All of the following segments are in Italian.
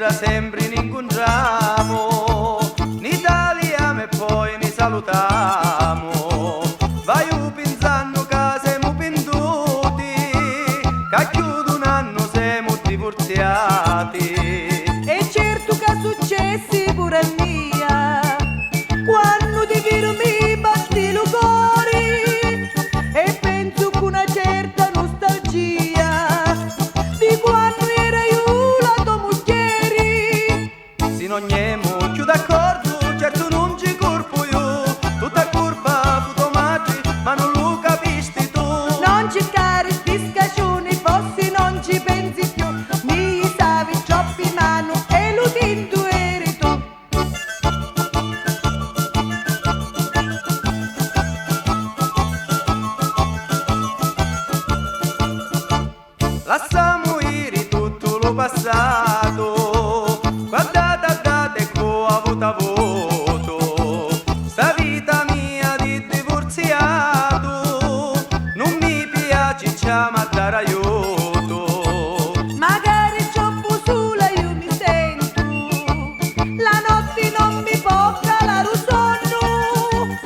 mentre sempre ne incontriamo, in Italia e poi ne salutiamo. Vai pensando che siamo penduti, che chiude un anno siamo divorziati. E certo che è successo pure a mia, quando ti vedo mi batti il cuore e penso con una certa nostalgia di quando era io la tua moglie. Se non siamo più d'accordo, certo non ci colpo io, tutta colpa fu tua madre, ma non lo capisti tu. Non cercare spiegazioni, forse non ci pensi più, mi stavi troppo in mano e lo tinto eri tu. Lasciamo ieri tutto lo passato, guardate a date che ho avuto. Sta vita mia di divorziato, non mi piace chiamare a dare aiuto. Magari troppo sola io mi sento, la notte non mi può calare il sonno,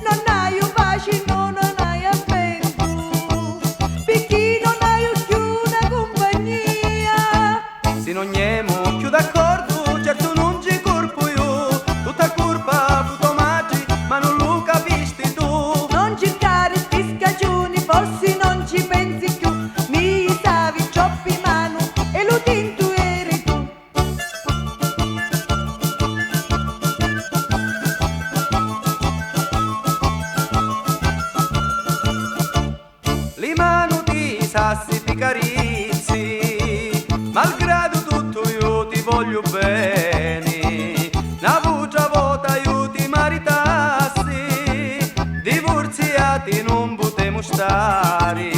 non hai un pace, no, non hai affetto, perché non hai più una compagnia. Se non siamo più d'accordo, certo non ci colpo io, tutta colpa fu tua madre, ma non lo capisti tu. Non cercare spiegazioni, forse non ci pensi più, mi stavi troppo in mano e lo tinto eri tu. Le mani di sassi di carizzi, malgrado tutto io ti voglio bene. Una volta io ti maritassi, divorziati non potremo stare.